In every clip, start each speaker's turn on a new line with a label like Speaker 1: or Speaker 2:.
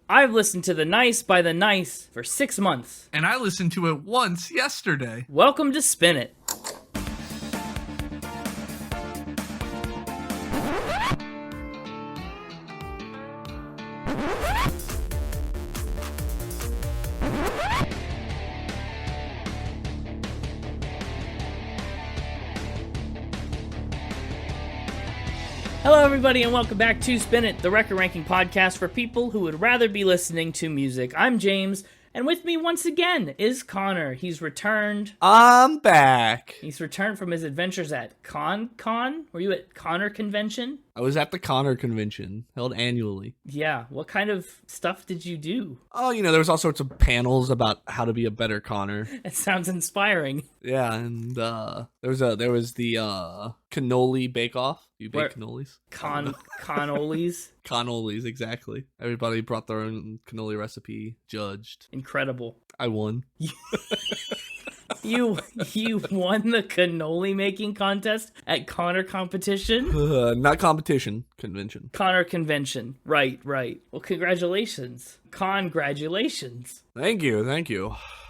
Speaker 1: I've listened to The Nice by The Nice for 6 months.
Speaker 2: And I listened to it once yesterday.
Speaker 1: Welcome to Spin It. Hello, everybody, and welcome back to Spin It, the record ranking podcast for people who would rather be listening to music. I'm James, and with me once again is Connor. He's returned.
Speaker 3: I'm back.
Speaker 1: He's returned from his adventures at Con? Were you at Connor Convention?
Speaker 3: I was at the Connor Convention, held annually.
Speaker 1: Yeah, what kind of stuff did you do?
Speaker 3: Oh, there was all sorts of panels about how to be a better Connor.
Speaker 1: It sounds inspiring.
Speaker 3: Yeah, and there was the cannoli bake-off. You bake cannolis?
Speaker 1: Cannolis?
Speaker 3: Cannolis, exactly. Everybody brought their own cannoli recipe, judged.
Speaker 1: Incredible.
Speaker 3: I won.
Speaker 1: You won the cannoli making contest at Connor competition?
Speaker 3: Not competition, convention.
Speaker 1: Connor convention. Right. Well, congratulations. Congratulations.
Speaker 3: Thank you.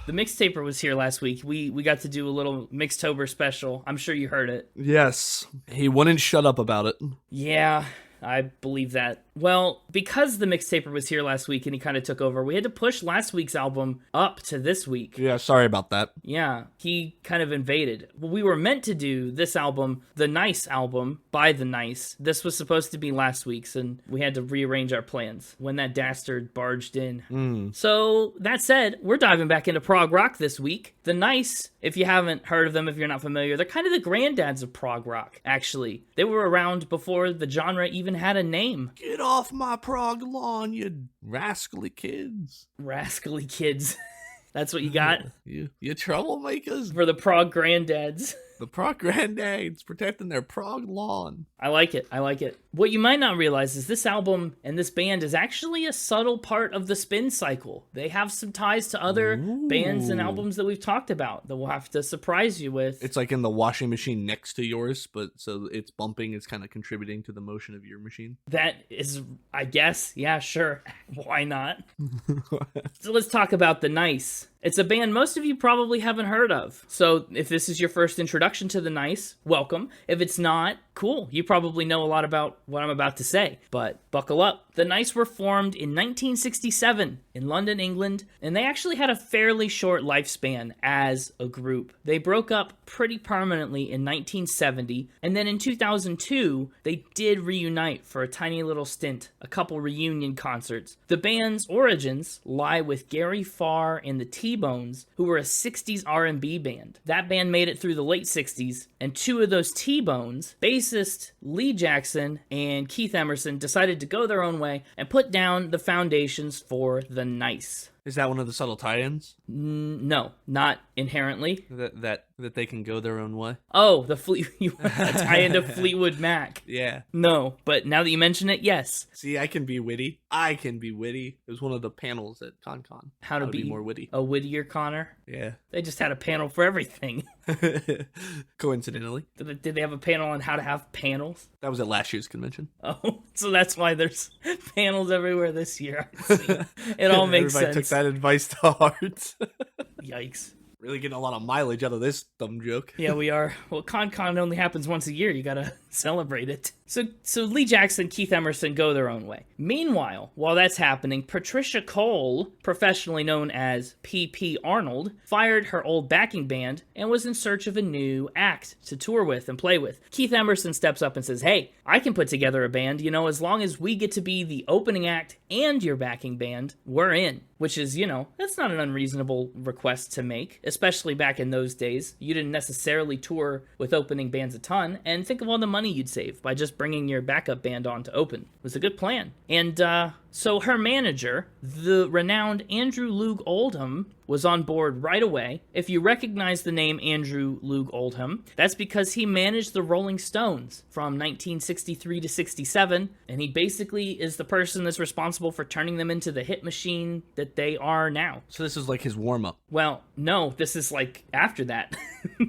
Speaker 1: The Mixtaper was here last week. We got to do a little Mixtober special. I'm sure you heard it.
Speaker 3: Yes. He wouldn't shut up about it.
Speaker 1: Yeah, I believe that. Well, because the Mixtaper was here last week and he kind of took over, we had to push last week's album up to this week.
Speaker 3: Yeah, sorry about that.
Speaker 1: Yeah, he kind of invaded. Well, we were meant to do this album, The Nice album, by The Nice. This was supposed to be last week's, and we had to rearrange our plans when that dastard barged in. So, that said, we're diving back into prog rock this week. The Nice, if you haven't heard of them, if you're not familiar, they're kind of the granddads of prog rock, actually. They were around before the genre even had a name.
Speaker 3: Get off my prog lawn, you rascally kids.
Speaker 1: Rascally kids. That's what you got?
Speaker 3: You troublemakers.
Speaker 1: For the prog granddads.
Speaker 3: The prog granddads protecting their prog lawn.
Speaker 1: I like it. What you might not realize is this album and this band is actually a subtle part of the spin cycle. They have some ties to other bands and albums that we've talked about that we'll have to surprise you with.
Speaker 3: It's like in the washing machine next to yours, but so it's bumping, it's kind of contributing to the motion of your machine.
Speaker 1: That is, I guess, yeah, sure. Why not? So let's talk about The Nice. It's a band most of you probably haven't heard of. So if this is your first introduction to The Nice, welcome. If it's not, cool. You probably know a lot about what I'm about to say, but buckle up. The Nice were formed in 1967 in London, England, and they actually had a fairly short lifespan as a group. They broke up pretty permanently in 1970, and then in 2002, they did reunite for a tiny little stint, a couple reunion concerts. The band's origins lie with Gary Farr and the T-Bones, who were a 60s R&B band. That band made it through the late 60s, and two of those T-Bones, bassist Lee Jackson and Keith Emmerson, decided to go their own way and put down the foundations for The Nice.
Speaker 3: Is that one of the subtle tie-ins?
Speaker 1: No, not inherently.
Speaker 3: That they can go their own way?
Speaker 1: Oh, the tie into Fleetwood Mac.
Speaker 3: Yeah.
Speaker 1: No, but now that you mention it, yes.
Speaker 3: See, I can be witty. It was one of the panels at ConCon.
Speaker 1: How to be
Speaker 3: more witty.
Speaker 1: A wittier Connor?
Speaker 3: Yeah.
Speaker 1: They just had a panel for everything.
Speaker 3: Coincidentally.
Speaker 1: Did they have a panel on how to have panels?
Speaker 3: That was at last year's convention.
Speaker 1: Oh, so that's why there's panels everywhere this year. I see. It all makes
Speaker 3: Everybody
Speaker 1: sense.
Speaker 3: took that advice to heart.
Speaker 1: Yikes.
Speaker 3: Really getting a lot of mileage out of this dumb joke.
Speaker 1: Yeah, we are. Well, ConCon only happens once a year. You gotta celebrate it. So Lee Jackson, Keith Emmerson go their own way. Meanwhile, while that's happening, Patricia Cole, professionally known as P.P. Arnold, fired her old backing band and was in search of a new act to tour with and play with. Keith Emmerson steps up and says, hey, I can put together a band, as long as we get to be the opening act and your backing band, we're in. Which is, that's not an unreasonable request to make, especially back in those days. You didn't necessarily tour with opening bands a ton, and think of all the money you'd save by just bringing your backup band on to open. It was a good plan. And so her manager, the renowned Andrew Loog Oldham, was on board right away. If you recognize the name Andrew Loog Oldham, that's because he managed the Rolling Stones from 1963 to 67, and he basically is the person that's responsible for turning them into the hit machine that they are now.
Speaker 3: So this is like his warm-up.
Speaker 1: Well, no, this is like after that.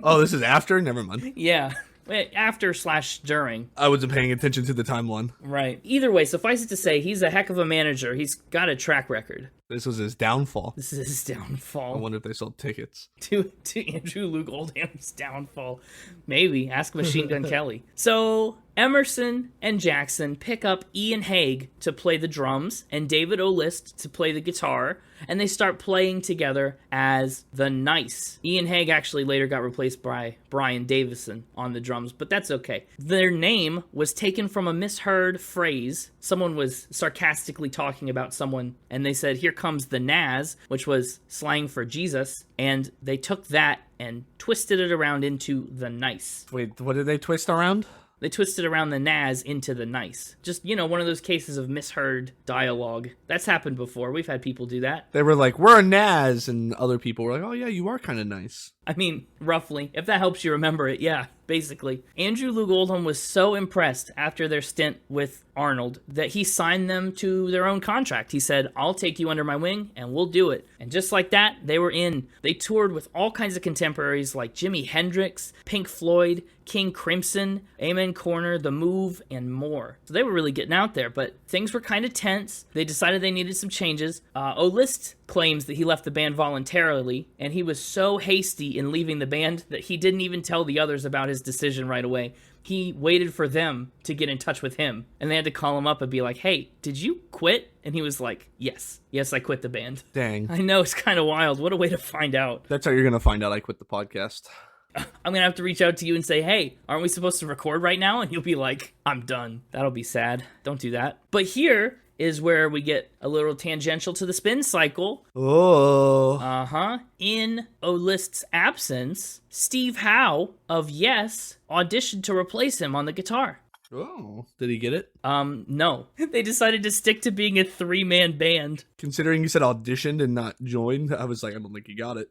Speaker 3: Oh, this is after? Never mind.
Speaker 1: Yeah. After/during.
Speaker 3: I wasn't paying attention to the timeline.
Speaker 1: Right. Either way, suffice it to say, he's a heck of a manager. He's got a track record.
Speaker 3: This was his downfall.
Speaker 1: This is his downfall.
Speaker 3: I wonder if they sold tickets.
Speaker 1: To Andrew Luke Oldham's downfall. Maybe. Ask Machine Gun Kelly. So, Emmerson and Jackson pick up Ian Hague to play the drums and David O'List to play the guitar, and they start playing together as The Nice. Ian Hague actually later got replaced by Brian Davison on the drums, but that's okay. Their name was taken from a misheard phrase. Someone was sarcastically talking about someone, and they said, "Here comes the Naz," which was slang for Jesus, and they took that and twisted it around into The Nice.
Speaker 3: Wait, what did they twist around?
Speaker 1: They twisted around the Naz into the Nice. Just, one of those cases of misheard dialogue. That's happened before. We've had people do that.
Speaker 3: They were like, "We're a Naz," and other people were like, "Oh yeah, you are kind of nice."
Speaker 1: I mean, roughly. If that helps you remember it, yeah, basically. Andrew Loog Oldham was so impressed after their stint with Arnold that he signed them to their own contract. He said, "I'll take you under my wing, and we'll do it." And just like that, they were in. They toured with all kinds of contemporaries like Jimi Hendrix, Pink Floyd, King Crimson, Amen Corner, The Move, and more. So they were really getting out there, but things were kind of tense. They decided they needed some changes. O'List claims that he left the band voluntarily, and he was so hasty in leaving the band that he didn't even tell the others about his decision right away. He waited for them to get in touch with him, and they had to call him up and be like, "Hey, did you quit?" And he was like, yes, I quit the band.
Speaker 3: Dang.
Speaker 1: I know, it's kind of wild. What a way to find out.
Speaker 3: That's how you're going to find out I quit the podcast.
Speaker 1: I'm going to have to reach out to you and say, "Hey, aren't we supposed to record right now?" And you'll be like, "I'm done." That'll be sad. Don't do that. But here is where we get a little tangential to the spin cycle.
Speaker 3: Oh.
Speaker 1: In O'List's absence, Steve Howe of Yes auditioned to replace him on the guitar.
Speaker 3: Oh. Did he get it?
Speaker 1: No. They decided to stick to being a 3-man band.
Speaker 3: Considering you said auditioned and not joined, I was like, I don't think he got it.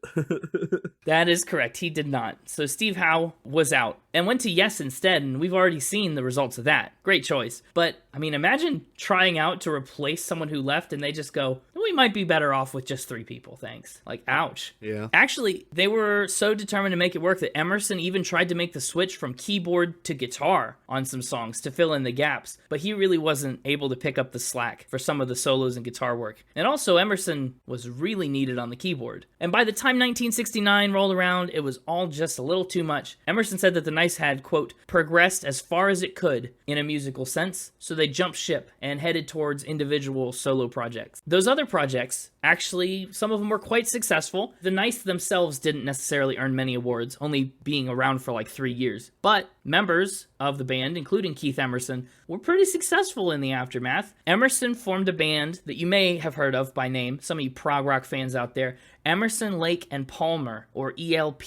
Speaker 1: That is correct. He did not. So Steve Howe was out and went to Yes instead, and we've already seen the results of that. Great choice. But, I mean, imagine trying out to replace someone who left and they just go, "We might be better off with just 3 people, thanks." Like, ouch.
Speaker 3: Yeah.
Speaker 1: Actually, they were so determined to make it work that Emerson even tried to make the switch from keyboard to guitar on some songs to fill in the gaps, but he really wasn't able to pick up the slack for some of the solos and guitar work. And also, Emerson was really needed on the keyboard. And by the time 1969 rolled around, it was all just a little too much. Emerson said that the Nice had, quote, progressed as far as it could in a musical sense, so they jumped ship and headed towards individual solo projects. Those other projects, actually, some of them were quite successful. The Nice themselves didn't necessarily earn many awards, only being around for like 3 years. But members of the band, including Keith Emmerson, were pretty successful in the aftermath. Emerson formed a band that you may have heard of by name, some of you prog rock fans out there, Emerson, Lake and Palmer, or ELP,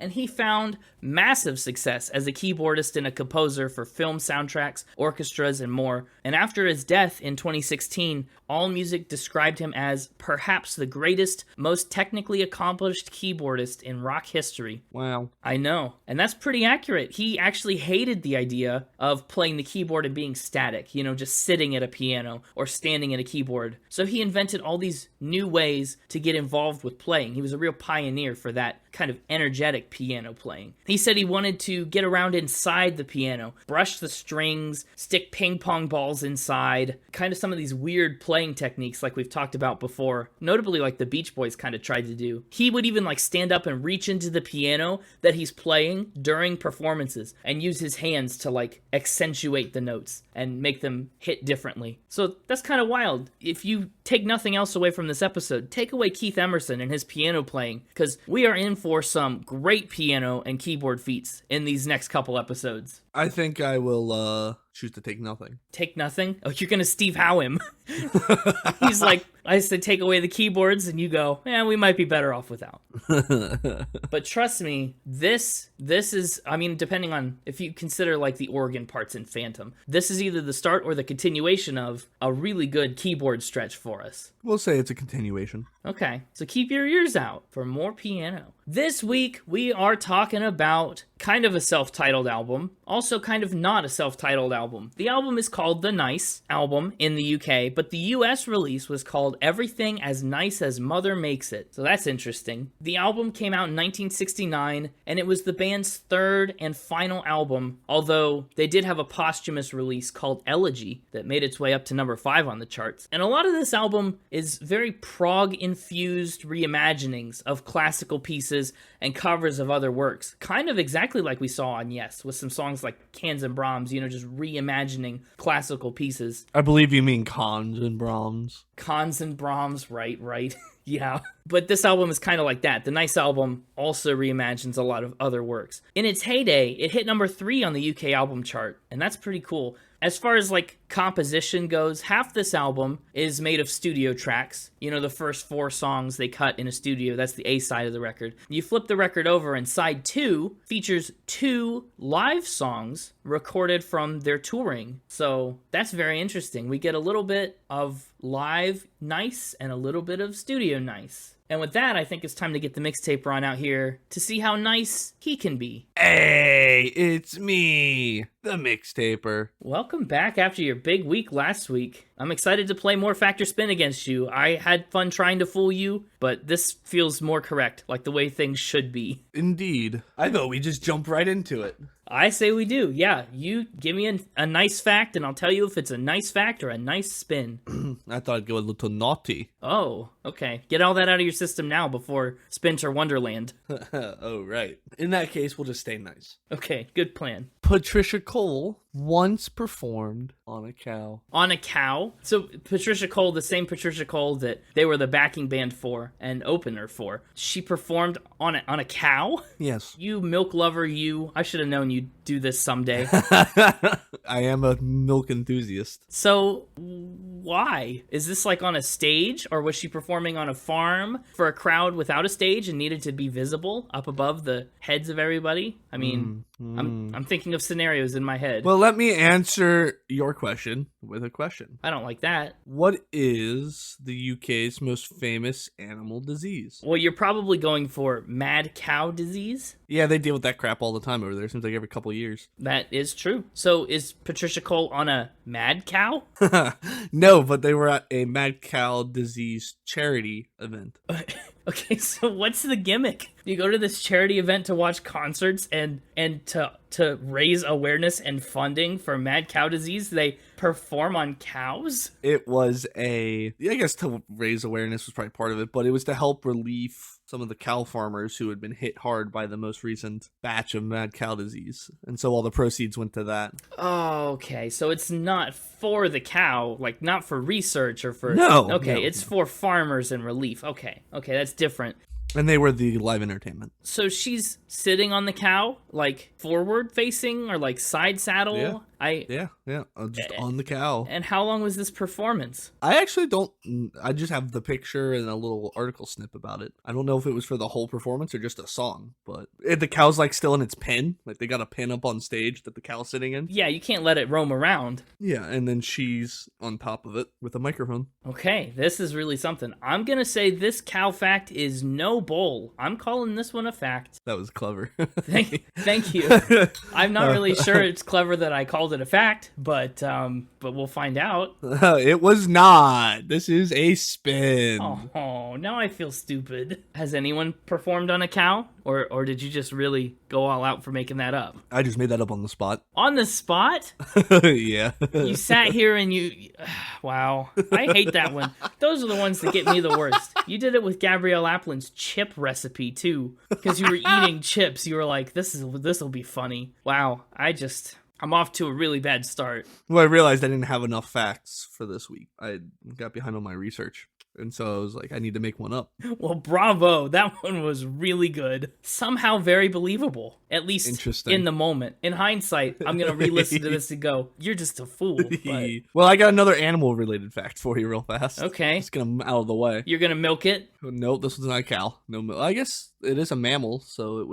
Speaker 1: and he found massive success as a keyboardist and a composer for film soundtracks, orchestras, and more. And after his death in 2016, AllMusic described him as perhaps the greatest, most technically accomplished keyboardist in rock history.
Speaker 3: Wow.
Speaker 1: I know, and that's pretty accurate. He actually hated the idea of playing the keyboard and being static, just sitting at a piano or standing at a keyboard. So he invented all these new ways to get involved with playing. He was a real pioneer for that kind of energetic piano playing. He said he wanted to get around inside the piano, brush the strings, stick ping pong balls inside, kind of some of these weird playing techniques like we've talked about before, notably like the Beach Boys kind of tried to do. He would even like stand up and reach into the piano that he's playing during performances and use his hands to like accentuate the notes and make them hit differently. So that's kind of wild. If you take nothing else away from this episode, take away Keith Emmerson and his piano playing, because we are in for some great piano and keyboard feats in these next couple episodes.
Speaker 3: I think I will choose to take nothing.
Speaker 1: Take nothing? Oh, you're gonna Steve Howe him. He's like, I said take away the keyboards, and you go, we might be better off without. But trust me, this is, I mean, depending on if you consider like the organ parts in Phantom, this is either the start or the continuation of a really good keyboard stretch for us.
Speaker 3: We'll say it's a continuation.
Speaker 1: Okay, so keep your ears out for more piano. This week, we are talking about kind of a self-titled album, also kind of not a self-titled album. The album is called The Nice Album in the UK, but the US release was called called Everything as Nice as Mother Makes It. So that's interesting. The album came out in 1969, and it was the band's third and final album, although they did have a posthumous release called Elegy that made its way up to number 5 on the charts. And a lot of this album is very prog-infused reimaginings of classical pieces and covers of other works, kind of exactly like we saw on Yes, with some songs like Cans and Brahms, just reimagining classical pieces.
Speaker 3: I believe you mean Cons and Brahms.
Speaker 1: Cons and Brahms, right. Yeah. But this album is kind of like that. The Nice album also reimagines a lot of other works. In its heyday, it hit number 3 on the UK album chart, and that's pretty cool. As far as composition goes, half this album is made of studio tracks. The first 4 songs they cut in a studio, that's the A side of the record. You flip the record over and side 2 features 2 live songs recorded from their touring. So that's very interesting. We get a little bit of live Nice and a little bit of studio Nice. And with that, I think it's time to get the Mixtaper on out here to see how nice he can be.
Speaker 3: Hey, it's me, the Mixtaper.
Speaker 1: Welcome back after your big week last week. I'm excited to play more Factor Spin against you. I had fun trying to fool you, but this feels more correct, like the way things should be.
Speaker 3: Indeed. I thought we just jump right into it.
Speaker 1: I say we do. Yeah, you give me a nice fact, and I'll tell you if it's a nice fact or a nice spin.
Speaker 3: I thought I'd go a little naughty.
Speaker 1: Oh, okay. Get all that out of your system now before Spinter Wonderland.
Speaker 3: Oh, right. In that case, we'll just stay nice.
Speaker 1: Okay, good plan.
Speaker 3: Patricia Cole once performed on a cow.
Speaker 1: On a cow? So Patricia Cole, the same Patricia Cole that they were the backing band for and opener for, she performed on a cow?
Speaker 3: Yes.
Speaker 1: You milk lover, you. I should have known you'd do this someday.
Speaker 3: I am a milk enthusiast.
Speaker 1: So why? Is this on a stage, or was she performing on a farm for a crowd without a stage and needed to be visible up above the heads of everybody? I mean, I'm thinking of scenarios in my head.
Speaker 3: Well, let me answer your question with a question.
Speaker 1: I don't like that.
Speaker 3: What is the UK's most famous animal disease?
Speaker 1: Well, you're probably going for mad cow disease.
Speaker 3: Yeah, they deal with that crap all the time over there. Seems like every couple of years.
Speaker 1: That is true. So is Patricia Cole on a mad cow?
Speaker 3: No, but they were at a mad cow disease charity event.
Speaker 1: Okay, so what's the gimmick? You go to this charity event to watch concerts and to raise awareness and funding for mad cow disease. They perform on cows?
Speaker 3: It was I guess to raise awareness was probably part of it, but it was to help relieve some of the cow farmers who had been hit hard by the most recent batch of mad cow disease. And so all the proceeds went to that.
Speaker 1: Oh, okay. So it's not for the cow, not for research or for...
Speaker 3: No.
Speaker 1: Okay,
Speaker 3: no,
Speaker 1: it's for farmers and relief. Okay, that's different.
Speaker 3: And they were the live entertainment.
Speaker 1: So she's sitting on the cow, forward facing or side saddle?
Speaker 3: Yeah. Just on the cow.
Speaker 1: And how long was this performance?
Speaker 3: I actually don't. I just have the picture and a little article snip about it. I don't know if it was for the whole performance or just a song, but the cow's still in its pen. They got a pen up on stage that the cow's sitting in.
Speaker 1: Yeah, you can't let it roam around.
Speaker 3: Yeah, and then she's on top of it with a microphone. Okay,
Speaker 1: this is really something. I'm gonna say this cow fact is no bull. I'm calling this one a fact.
Speaker 3: That was clever.
Speaker 1: Thank you. I'm not really sure it's clever that I called it a fact, but we'll find out.
Speaker 3: It was not. This is a spin.
Speaker 1: Oh, now I feel stupid. Has anyone performed on a cow? Or did you just really go all out for making that up?
Speaker 3: I just made that up on the spot.
Speaker 1: On the spot?
Speaker 3: Yeah.
Speaker 1: You sat here and you... Wow. I hate that one. Those are the ones that get me the worst. You did it with Gabrielle Aplin's chip recipe, too. Because you were eating chips. You were like, this will be funny. Wow. I'm off to a really bad start.
Speaker 3: Well, I realized I didn't have enough facts for this week. I got behind on my research. And so I was like, I need to make one up.
Speaker 1: Well, bravo. That one was really good. Somehow very believable. At least in the moment. In hindsight, I'm going to re-listen to this and go, you're just a fool. But...
Speaker 3: Well, I got another animal-related fact for you real fast.
Speaker 1: Okay.
Speaker 3: Let's get them out of the way.
Speaker 1: You're going to milk it?
Speaker 3: Nope, this was not a cow. No milk. I guess it is a mammal, so it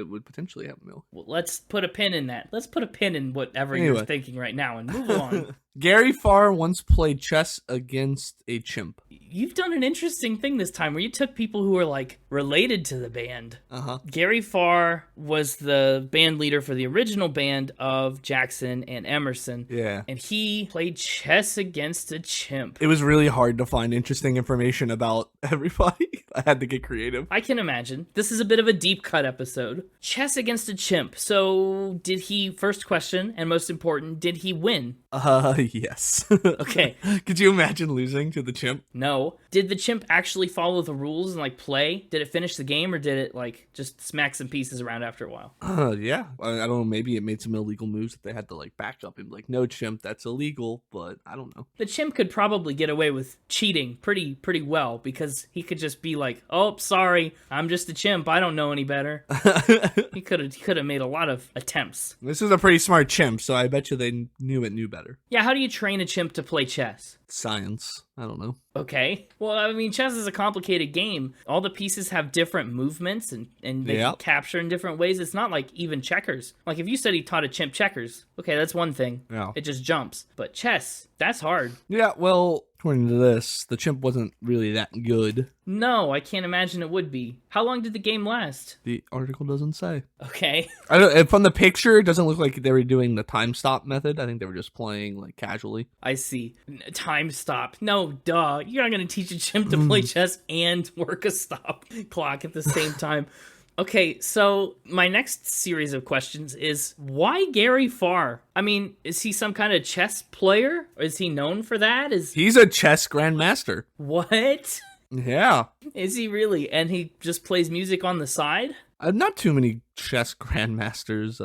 Speaker 3: would potentially have milk.
Speaker 1: Well, let's put a pin in that. Let's put a pin in whatever
Speaker 3: Anyway.
Speaker 1: you're thinking right now and move along.
Speaker 3: Gary Farr once played chess against a chimp.
Speaker 1: You've done an interesting thing this time where you took people who were like related to the band.
Speaker 3: Uh-huh.
Speaker 1: Gary Farr was the band leader for the original band of Jackson and Emerson.
Speaker 3: Yeah.
Speaker 1: And he played chess against a chimp.
Speaker 3: It was really hard to find interesting information about everybody. I had to get creative.
Speaker 1: I can imagine. This is a bit of a deep cut episode. Chess against a chimp. So, did he, first question, and most important, did he win?
Speaker 3: Yes.
Speaker 1: Okay.
Speaker 3: Could you imagine losing to the chimp?
Speaker 1: No. Did the chimp actually follow the rules and, like, play? Did it finish the game, or did it, like, just smack some pieces around after a while?
Speaker 3: Yeah. I don't know. Maybe it made some illegal moves that they had to, like, back up and be like, no, chimp, that's illegal, but I don't know.
Speaker 1: The chimp could probably get away with cheating pretty well, because he could just be like, oh, sorry, I'm just a chimp, I don't know any better. He could have made a lot of attempts.
Speaker 3: This is a pretty smart chimp, so I bet you they knew better.
Speaker 1: Yeah, how do you train a chimp to play chess?
Speaker 3: Science. I don't know.
Speaker 1: Okay. Well, I mean, chess is a complicated game. All the pieces have different movements and they can capture in different ways. It's not like even checkers. Like, if you said he taught a chimp checkers, okay, that's one thing.
Speaker 3: Yeah.
Speaker 1: It just jumps. But chess, that's hard.
Speaker 3: Yeah, well, according to this, the chimp wasn't really that good.
Speaker 1: No, I can't imagine it would be. How long did the game last?
Speaker 3: The article doesn't say.
Speaker 1: Okay.
Speaker 3: I don't. From the picture, it doesn't look like they were doing the time stop method. I think they were just playing, like, casually.
Speaker 1: I see. Time stop. No, duh. You're not going to teach a chimp to play chess and work a stop clock at the same time. Okay, so my next series of questions is, why Gary Farr? I mean, is he some kind of chess player? Is he known for that?
Speaker 3: He's a chess grandmaster.
Speaker 1: What?
Speaker 3: Yeah.
Speaker 1: Is he really? And he just plays music on the side?
Speaker 3: Not too many chess grandmasters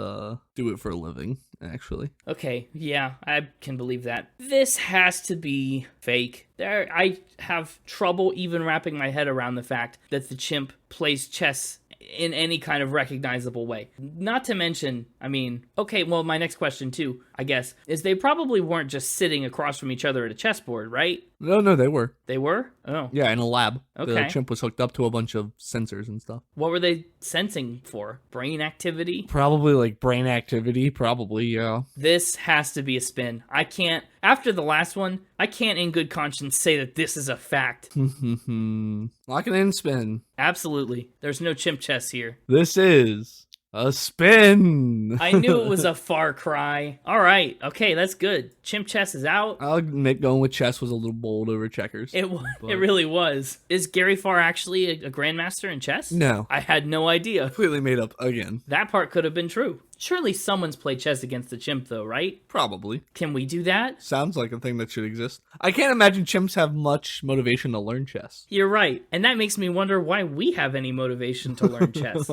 Speaker 3: do it for a living, actually.
Speaker 1: Okay, yeah, I can believe that. This has to be fake. I have trouble even wrapping my head around the fact that the chimp plays chess in any kind of recognizable way. Not to mention, I mean, okay, well, my next question too, I guess, is they probably weren't just sitting across from each other at a chessboard, right?
Speaker 3: No, they were.
Speaker 1: They were? Oh.
Speaker 3: Yeah, in a lab.
Speaker 1: Okay.
Speaker 3: The chimp was hooked up to a bunch of sensors and stuff.
Speaker 1: What were they sensing for? Brain activity?
Speaker 3: Probably like brain activity, probably, yeah.
Speaker 1: This has to be a spin. I can't, after the last one, I can't in good conscience say that this is a fact.
Speaker 3: Lock it in, spin.
Speaker 1: Absolutely. There's no chimp chess here.
Speaker 3: This is a spin.
Speaker 1: I knew it was a far cry. All right. Okay, that's good. Chimp chess is out.
Speaker 3: I'll admit going with chess was a little bold over checkers.
Speaker 1: It really was. Is Gary Farr actually a grandmaster in chess?
Speaker 3: No.
Speaker 1: I had no idea.
Speaker 3: Completely made up again.
Speaker 1: That part could have been true. Surely someone's played chess against the chimp, though, right?
Speaker 3: Probably.
Speaker 1: Can we do that?
Speaker 3: Sounds like a thing that should exist. I can't imagine chimps have much motivation to learn chess.
Speaker 1: You're right. And that makes me wonder why we have any motivation to learn chess.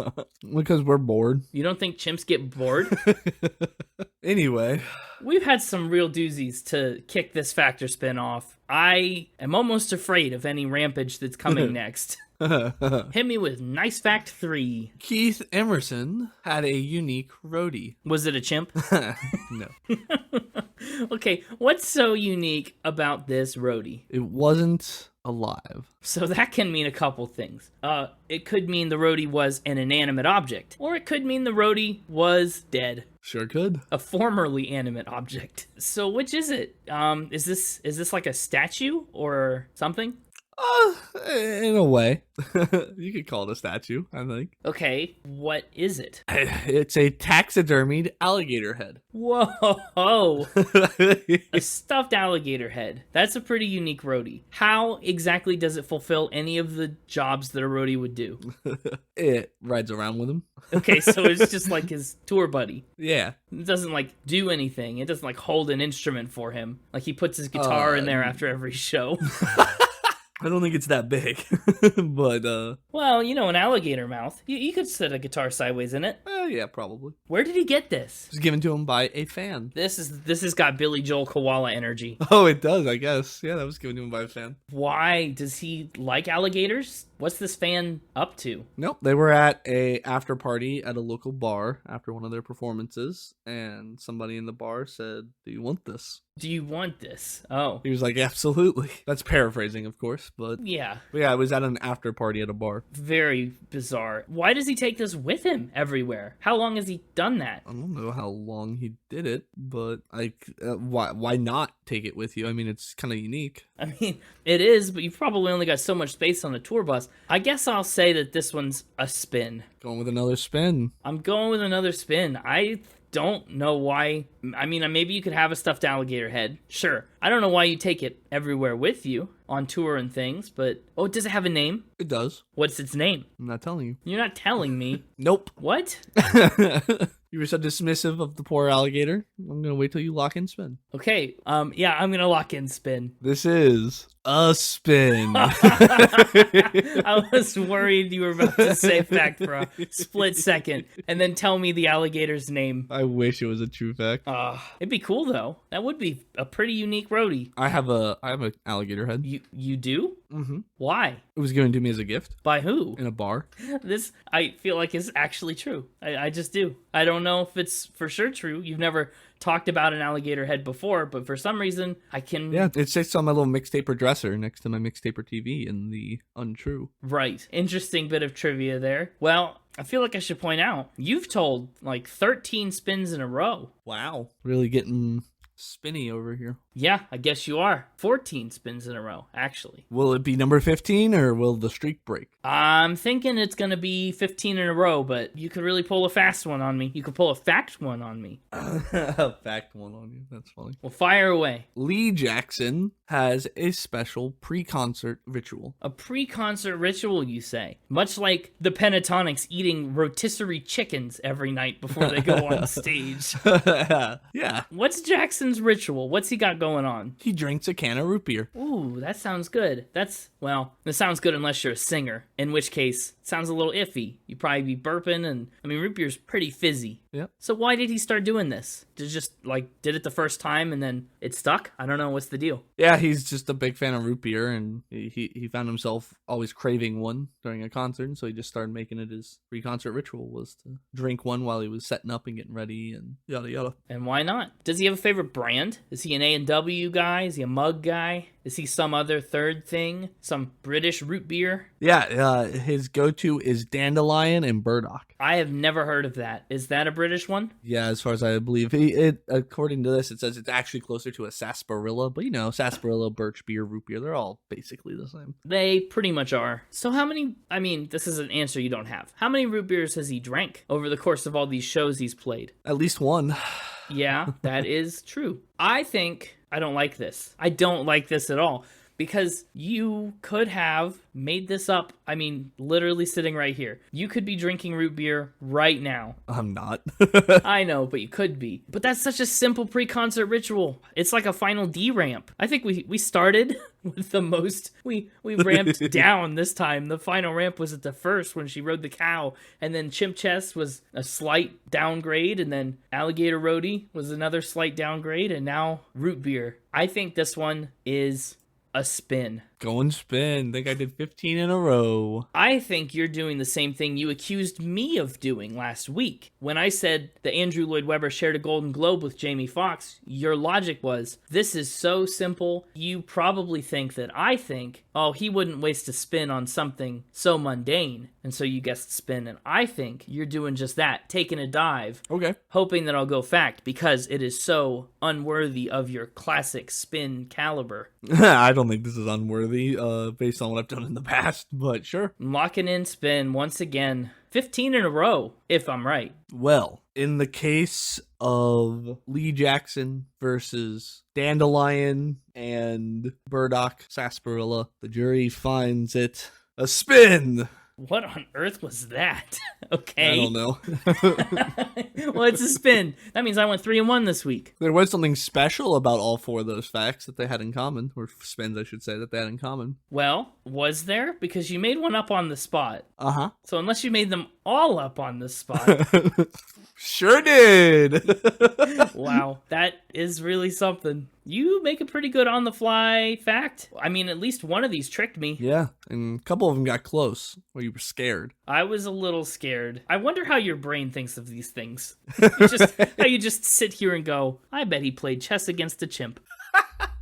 Speaker 3: Because we're bored.
Speaker 1: You don't think chimps get bored?
Speaker 3: Anyway.
Speaker 1: We've had some real doozies to kick this factor spin off. I am almost afraid of any rampage that's coming next. Hit me with nice fact 3.
Speaker 3: Keith Emmerson had a unique roadie.
Speaker 1: Was it a chimp?
Speaker 3: No.
Speaker 1: Okay, what's so unique about this roadie?
Speaker 3: It wasn't alive.
Speaker 1: So that can mean a couple things. It could mean the roadie was an inanimate object, or it could mean the roadie was dead.
Speaker 3: Sure could.
Speaker 1: A formerly animate object. So which is it? Is this like a statue or something?
Speaker 3: In a way. You could call it a statue, I think.
Speaker 1: Okay, what is it?
Speaker 3: It's a taxidermied alligator head.
Speaker 1: Whoa! A stuffed alligator head. That's a pretty unique roadie. How exactly does it fulfill any of the jobs that a roadie would do?
Speaker 3: It rides around with him.
Speaker 1: Okay, so it's just like his tour buddy.
Speaker 3: Yeah.
Speaker 1: It doesn't like do anything. It doesn't like hold an instrument for him. Like he puts his guitar in there after every show.
Speaker 3: I don't think it's that big, but
Speaker 1: Well, you know, an alligator mouth. You could set a guitar sideways in it.
Speaker 3: yeah, probably.
Speaker 1: Where did he get this?
Speaker 3: It was given to him by a fan.
Speaker 1: This has got Billy Joel Koala energy.
Speaker 3: Oh, it does, I guess. Yeah, that was given to him by a fan.
Speaker 1: Why does he like alligators? What's this fan up to?
Speaker 3: Nope, they were at a after party at a local bar after one of their performances, and somebody in the bar said, "Do you want this?"
Speaker 1: Do you want this? Oh.
Speaker 3: He was like, absolutely. That's paraphrasing, of course, but
Speaker 1: Yeah.
Speaker 3: it was at an after party at a bar.
Speaker 1: Very bizarre. Why does he take this with him everywhere? How long has he done that?
Speaker 3: I don't know how long he did it, but why not take it with you? I mean, it's kind of unique.
Speaker 1: I mean, it is, but you've probably only got so much space on the tour bus. I guess I'll say that this one's a spin.
Speaker 3: Going with another spin.
Speaker 1: I'm going with another spin. I don't know why. I mean, maybe you could have a stuffed alligator head. Sure. I don't know why you take it everywhere with you on tour and things, but... Oh, does it have a name?
Speaker 3: It does.
Speaker 1: What's its name?
Speaker 3: I'm not telling you.
Speaker 1: You're not telling me.
Speaker 3: Nope.
Speaker 1: What?
Speaker 3: You were so dismissive of the poor alligator. I'm going to wait till you lock in spin.
Speaker 1: Okay, yeah, I'm gonna lock in spin.
Speaker 3: This is a spin.
Speaker 1: I was worried you were about to say fact for a split second, and then tell me the alligator's name.
Speaker 3: I wish it was a true fact.
Speaker 1: It'd be cool though. That would be a pretty unique roadie.
Speaker 3: I have an alligator head.
Speaker 1: You do?
Speaker 3: Mm-hmm.
Speaker 1: Why?
Speaker 3: It was given to me as a gift
Speaker 1: By who?
Speaker 3: in a bar.
Speaker 1: This, I feel like, is actually true. I just do. I don't know if it's for sure true. You've never talked about an alligator head before, but for some reason, I can...
Speaker 3: Yeah, it sits on my little Mixtaper dresser next to my Mixtaper TV in the untrue.
Speaker 1: Right. Interesting bit of trivia there. Well, I feel like I should point out, you've told like 13 spins in a row.
Speaker 3: Wow. Really getting spinny over here.
Speaker 1: Yeah, I guess you are. 14 spins in a row, actually.
Speaker 3: Will it be number 15 or will the streak break?
Speaker 1: I'm thinking it's going to be 15 in a row, but you could really pull a fast one on me. You could pull a fact one on me.
Speaker 3: Fact one on you. That's funny.
Speaker 1: Well, fire away.
Speaker 3: Lee Jackson has a special pre-concert ritual.
Speaker 1: A pre-concert ritual, you say? Much like the Pentatonics eating rotisserie chickens every night before they go on stage.
Speaker 3: Yeah.
Speaker 1: What's Jackson's ritual? What's he got going on?
Speaker 3: He drinks a can of root beer.
Speaker 1: Ooh, that sounds good. That sounds good unless you're a singer, in which case, it sounds a little iffy. You'd probably be burping, and, I mean, root beer's pretty fizzy.
Speaker 3: Yep.
Speaker 1: So why did he start doing this? Did it the first time and then it stuck? I don't know. What's the deal?
Speaker 3: Yeah, he's just a big fan of root beer, and he found himself always craving one during a concert, and so he just started making it his pre-concert ritual, was to drink one while he was setting up and getting ready, and yada yada.
Speaker 1: And why not? Does he have a favorite brand? Is he an A&W guy? Is he a mug guy? Is he some other third thing? Some British root beer?
Speaker 3: Yeah, his go-to is Dandelion and Burdock.
Speaker 1: I have never heard of that. Is that a British one?
Speaker 3: Yeah, as far as I believe. According to this, it says it's actually closer to a sarsaparilla, but sarsaparilla, birch beer, root beer, they're all basically the same.
Speaker 1: They pretty much are. So how many, this is an answer you don't have. How many root beers has he drank over the course of all these shows he's played?
Speaker 3: At least one.
Speaker 1: Yeah, that is true. I think I don't like this. I don't like this at all. Because you could have made this up. Literally sitting right here. You could be drinking root beer right now.
Speaker 3: I'm not.
Speaker 1: I know, but you could be. But that's such a simple pre-concert ritual. It's like a final D ramp. I think we started with the most. We ramped down this time. The final ramp was at the first when she rode the cow. And then Chimp Chest was a slight downgrade. And then Alligator Roadie was another slight downgrade. And now root beer. I think this one is a spin.
Speaker 3: Going spin. Think I did 15 in a row.
Speaker 1: I think you're doing the same thing you accused me of doing last week. When I said that Andrew Lloyd Webber shared a Golden Globe with Jamie Foxx, your logic was, this is so simple, you probably think that I think, oh, he wouldn't waste a spin on something so mundane. And so you guessed spin, and I think you're doing just that, taking a dive.
Speaker 3: Okay.
Speaker 1: Hoping that I'll go fact, because it is so unworthy of your classic spin caliber.
Speaker 3: I don't think this is unworthy. Based on what I've done in the past, but sure.
Speaker 1: Locking in spin once again. 15 in a row, if I'm right.
Speaker 3: Well, in the case of Lee Jackson versus Dandelion and Burdock Sarsaparilla, the jury finds it a spin.
Speaker 1: What on earth was that? Okay.
Speaker 3: I don't know.
Speaker 1: Well, it's a spin. That means I went 3-1 this week.
Speaker 3: There was something special about all four of those facts that they had in common, or spins, I should say, that they had in common.
Speaker 1: Well, was there? Because you made one up on the spot.
Speaker 3: Uh-huh.
Speaker 1: So unless you made them all up on the spot.
Speaker 3: Sure did.
Speaker 1: Wow, that is really something. You make a pretty good on-the-fly fact. I mean, at least one of these tricked me.
Speaker 3: Yeah, and a couple of them got close where you were scared.
Speaker 1: I was a little scared. I wonder how your brain thinks of these things. How you just sit here and go, I bet he played chess against a chimp.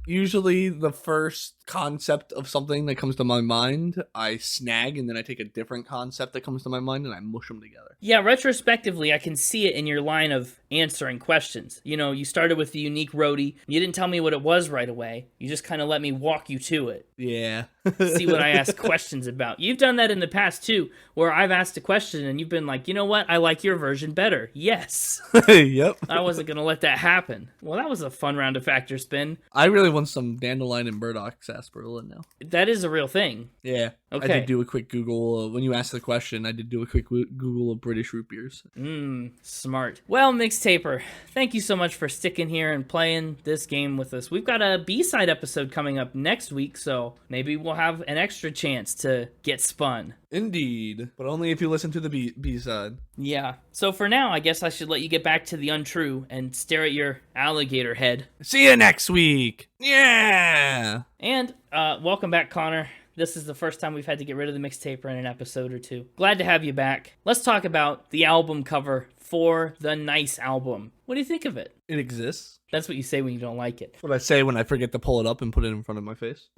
Speaker 3: Usually the first concept of something that comes to my mind, I snag, and then I take a different concept that comes to my mind and I mush them together.
Speaker 1: Yeah, retrospectively, I can see it in your line of answering questions. You know, you started with the unique roadie. You didn't tell me what it was right away. You just kind of let me walk you to it.
Speaker 3: Yeah.
Speaker 1: See what I ask questions about. You've done that in the past, too, where I've asked a question and you've been like, you know what? I like your version better. Yes.
Speaker 3: Yep.
Speaker 1: I wasn't going to let that happen. Well, that was a fun round of Factor Spin.
Speaker 3: I really want some dandelion and burdock sarsaparilla now.
Speaker 1: That is a real thing.
Speaker 3: Yeah.
Speaker 1: Okay.
Speaker 3: I did do a quick Google. When you asked the question, I did do a quick Google of British root beers.
Speaker 1: Smart. Well, Mixtaper, thank you so much for sticking here and playing this game with us. We've got a B-side episode coming up next week, so maybe we'll have an extra chance to get spun.
Speaker 3: Indeed. But only if you listen to the B-side.
Speaker 1: Yeah. So for now, I guess I should let you get back to the untrue and stare at your alligator head.
Speaker 3: See you next week. Yeah.
Speaker 1: And welcome back, Connor. This is the first time we've had to get rid of the Mixtaper in an episode or two. Glad to have you back. Let's talk about the album cover for the Nice album. What do you think of it?
Speaker 3: It exists.
Speaker 1: That's what you say when you don't like it.
Speaker 3: What I say when I forget to pull it up and put it in front of my face.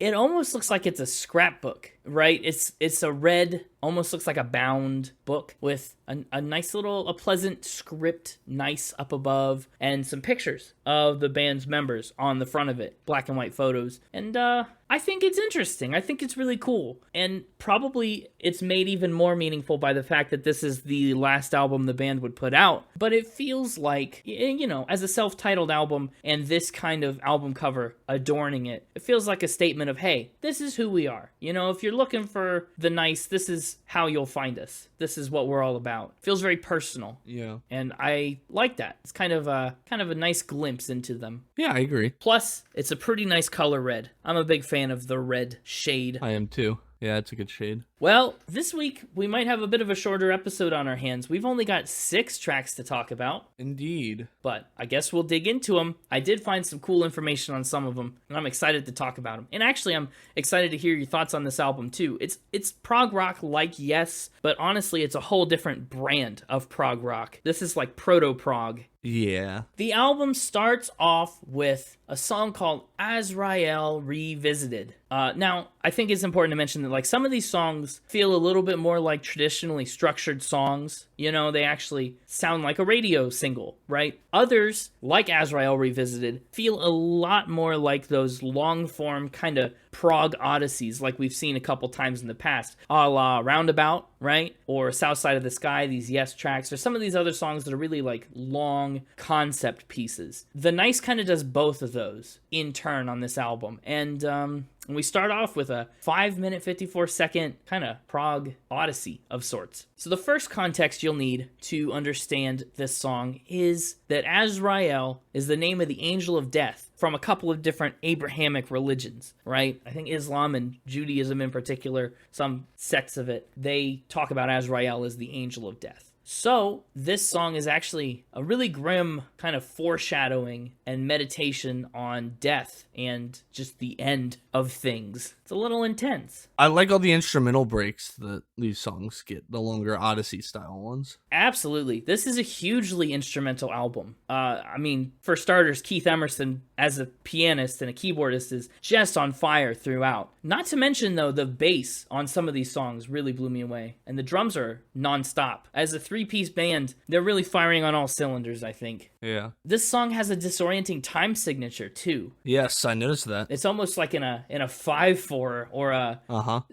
Speaker 1: It almost looks like it's a scrapbook, right? It's a red, almost looks like a bound book with a nice little, a pleasant script, nice up above, and some pictures of the band's members on the front of it. Black and white photos. And I think it's interesting. I think it's really cool. And probably it's made even more meaningful by the fact that this is the last album the band would put out. But it feels like, you know, as a self-titled album and this kind of album cover adorning it, it feels like a statement of, hey, this is who we are. You know, if you're looking for the Nice, this is how you'll find us. This is what we're all about. Feels very personal.
Speaker 3: Yeah.
Speaker 1: And I like that. It's kind of a nice glimpse into them.
Speaker 3: Yeah, I agree.
Speaker 1: Plus, it's a pretty nice color red. I'm a big fan of the red shade.
Speaker 3: I am too. Yeah, it's a good shade.
Speaker 1: Well, this week we might have a bit of a shorter episode on our hands. We've only got 6 tracks to talk about.
Speaker 3: Indeed.
Speaker 1: But I guess we'll dig into them. I did find some cool information on some of them, and I'm excited to talk about them. And actually, I'm excited to hear your thoughts on this album, too. It's prog rock like, yes, but honestly, it's a whole different brand of prog rock. This is like proto-prog.
Speaker 3: Yeah.
Speaker 1: The album starts off with a song called Azrael Revisited. Now, I think it's important to mention that like some of these songs feel a little bit more like traditionally structured songs. You know, they actually sound like a radio single, right? Others, like Azrael Revisited, feel a lot more like those long-form kind of prog odysseys like we've seen a couple times in the past, a la Roundabout, right? Or South Side of the Sky, these Yes tracks, or some of these other songs that are really like long concept pieces. The Nice kind of does both of those in turn on this album. And we start off with a 5-minute, 54-second kind of prog odyssey of sorts. So the first context you'll need to understand this song is that Azrael is the name of the angel of death from a couple of different Abrahamic religions, right? I think Islam and Judaism in particular, some sects of it, they talk about Azrael as the angel of death. So this song is actually a really grim kind of foreshadowing and meditation on death and just the end of things. It's a little intense.
Speaker 3: I like all the instrumental breaks that these songs get, the longer Odyssey style ones.
Speaker 1: Absolutely. This is a hugely instrumental album. I mean, for starters, Keith Emmerson as a pianist and a keyboardist is just on fire throughout. Not to mention, though, the bass on some of these songs really blew me away. And the drums are nonstop. As a 3-piece band, they're really firing on all cylinders, I think.
Speaker 3: Yeah.
Speaker 1: This song has a disorienting time signature, too.
Speaker 3: Yes, I noticed that.
Speaker 1: It's almost like in a 5/4 or a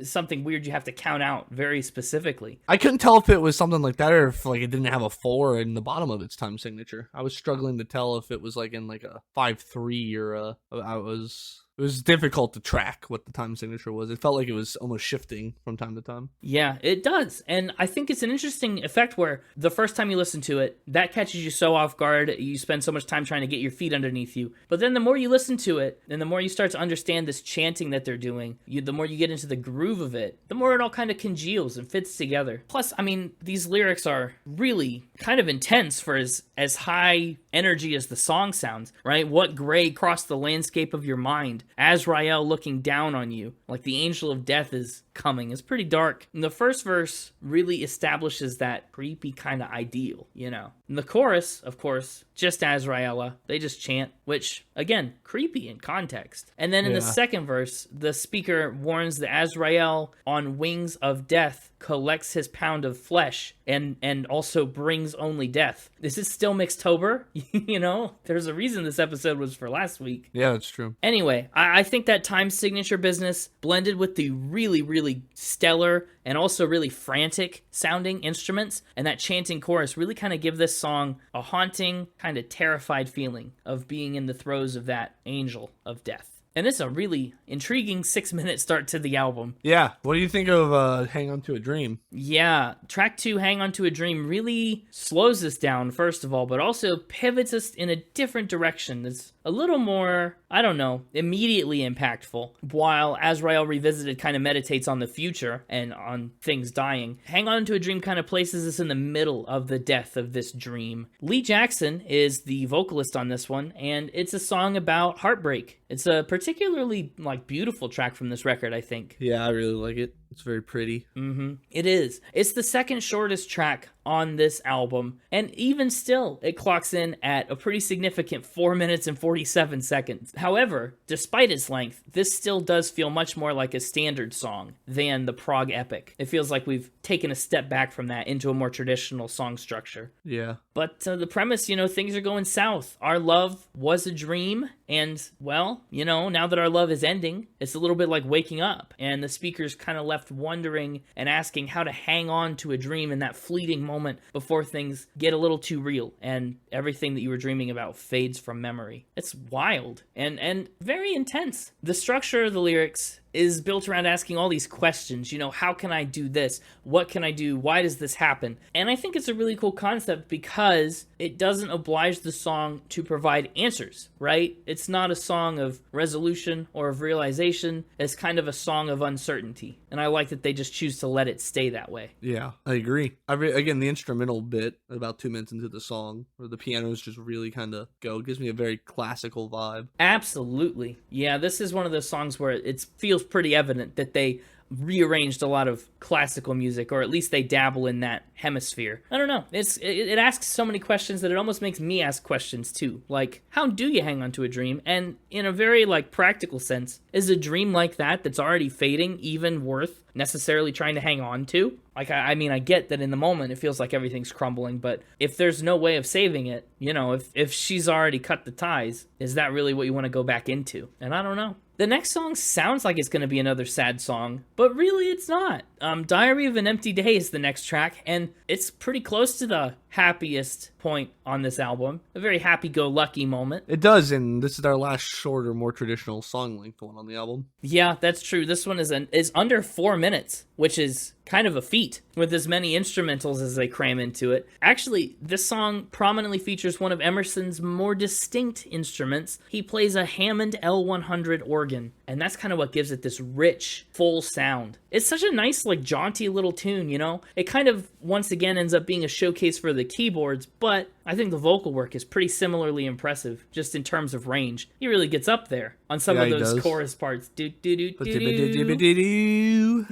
Speaker 1: something weird you have to count out very specifically.
Speaker 3: I couldn't tell if it was something like that or if like it didn't have a 4 in the bottom of its time signature. I was struggling to tell if it was like in like a 5/3 or I was It was difficult to track what the time signature was. It felt like it was almost shifting from time to time.
Speaker 1: Yeah, it does. And I think it's an interesting effect where the first time you listen to it, that catches you so off guard. You spend so much time trying to get your feet underneath you. But then the more you listen to it, and the more you start to understand this chanting that they're doing, the more you get into the groove of it, the more it all kind of congeals and fits together. Plus, I mean, these lyrics are really kind of intense for as high energy as the song sounds, right? What gray crossed the landscape of your mind? Azrael looking down on you, like the angel of death is coming. It's pretty dark. And the first verse really establishes that creepy kind of ideal, you know. And the chorus, of course, just Azraella. They just chant, which, again, creepy in context. And then in the second verse, the speaker warns that Azrael, on wings of death, collects his pound of flesh and also brings only death. This is still Mixtober, you know? There's a reason this episode was for last week.
Speaker 3: Yeah, that's true.
Speaker 1: Anyway, I think that time signature business blended with the really, really stellar and also really frantic sounding instruments and that chanting chorus really kind of give this song a haunting, kind of terrified feeling of being in the throes of that angel of death. And it's a really intriguing 6-minute start to the album.
Speaker 3: Yeah. What do you think of Hang On to a Dream?
Speaker 1: Yeah. Track 2, Hang On to a Dream, really slows us down, first of all, but also pivots us in a different direction. It's a little more, I don't know, immediately impactful. While Azrael Revisited kind of meditates on the future and on things dying, Hang On to a Dream kind of places us in the middle of the death of this dream. Lee Jackson is the vocalist on this one, and it's a song about heartbreak. It's a particularly beautiful track from this record, I think.
Speaker 3: Yeah, I really like it. It's very pretty.
Speaker 1: It is. It's the second shortest track on this album, and even still, it clocks in at a pretty significant 4 minutes and 47 seconds. However, despite its length, this still does feel much more like a standard song than the prog epic. It feels like we've taken a step back from that into a more traditional song structure.
Speaker 3: Yeah.
Speaker 1: But the premise, things are going south. Our love was a dream, and, well, now that our love is ending, it's a little bit like waking up, and the speaker's kind of left wondering and asking how to hang on to a dream in that fleeting moment before things get a little too real and everything that you were dreaming about fades from memory. It's wild and very intense. The structure of the lyrics is built around asking all these questions. How can I do this? What can I do? Why does this happen? And I think it's a really cool concept because it doesn't oblige the song to provide answers, right? It's not a song of resolution or of realization. It's kind of a song of uncertainty. And I like that they just choose to let it stay that way.
Speaker 3: Yeah, I agree. Again, the instrumental bit, about 2 minutes into the song, where the pianos just really kind of go, gives me a very classical vibe.
Speaker 1: Absolutely. Yeah, this is one of those songs where it feels pretty evident that they rearranged a lot of classical music, or at least they dabble in that hemisphere. I don't know. It asks so many questions that it almost makes me ask questions too. Like, how do you hang on to a dream? And in a very practical sense, is a dream like that's already fading even worth necessarily trying to hang on to? I get that in the moment it feels like everything's crumbling, but if there's no way of saving it, if she's already cut the ties, is that really what you want to go back into? And I don't know. The next song sounds like it's going to be another sad song, but really it's not. Diary of an Empty Day is the next track, and it's pretty close to the happiest point on this album. A very happy-go-lucky moment.
Speaker 3: It does, and this is our last shorter, more traditional song length one on the album.
Speaker 1: Yeah, that's true. This one is under 4 minutes, which is kind of a feat with as many instrumentals as they cram into it. Actually, this song prominently features one of Emerson's more distinct instruments. He plays a Hammond L100 organ, and that's kind of what gives it this rich, full sound. It's such a nice, jaunty little tune, It kind of, once again, ends up being a showcase for the keyboards, but I think the vocal work is pretty similarly impressive, just in terms of range. He really gets up there on some of those chorus parts. Do do do do do.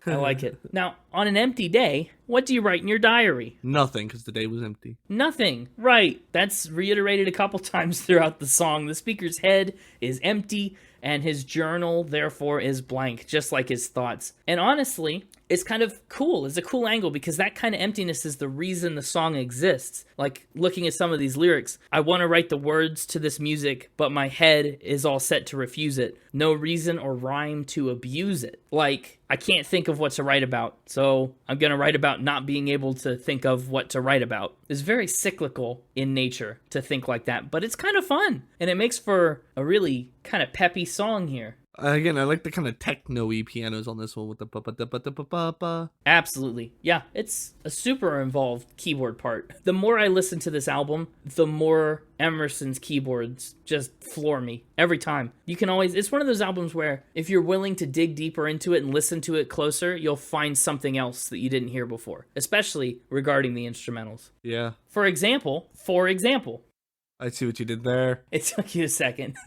Speaker 1: I like it. Now, on an empty day, what do you write in your diary?
Speaker 3: Nothing, because the day was empty.
Speaker 1: Nothing. Right. That's reiterated a couple times throughout the song. The speaker's head is empty, and his journal, therefore, is blank, just like his thoughts. And honestly, it's kind of cool. It's a cool angle because that kind of emptiness is the reason the song exists. Like looking at some of these lyrics, I want to write the words to this music, but my head is all set to refuse it. No reason or rhyme to abuse it. Like, I can't think of what to write about, so I'm going to write about not being able to think of what to write about. It's very cyclical in nature to think like that, but it's kind of fun, and it makes for a really kind of peppy song here.
Speaker 3: Again, I like the kind of techno-y pianos on this one with the ba-ba-da-ba-da-ba-ba.
Speaker 1: Absolutely. Yeah, it's a super involved keyboard part. The more I listen to this album, the more Emerson's keyboards just floor me every time. You can always, it's one of those albums where if you're willing to dig deeper into it and listen to it closer, you'll find something else that you didn't hear before, especially regarding the instrumentals.
Speaker 3: Yeah.
Speaker 1: For example,
Speaker 3: I see what you did there.
Speaker 1: it took you a second.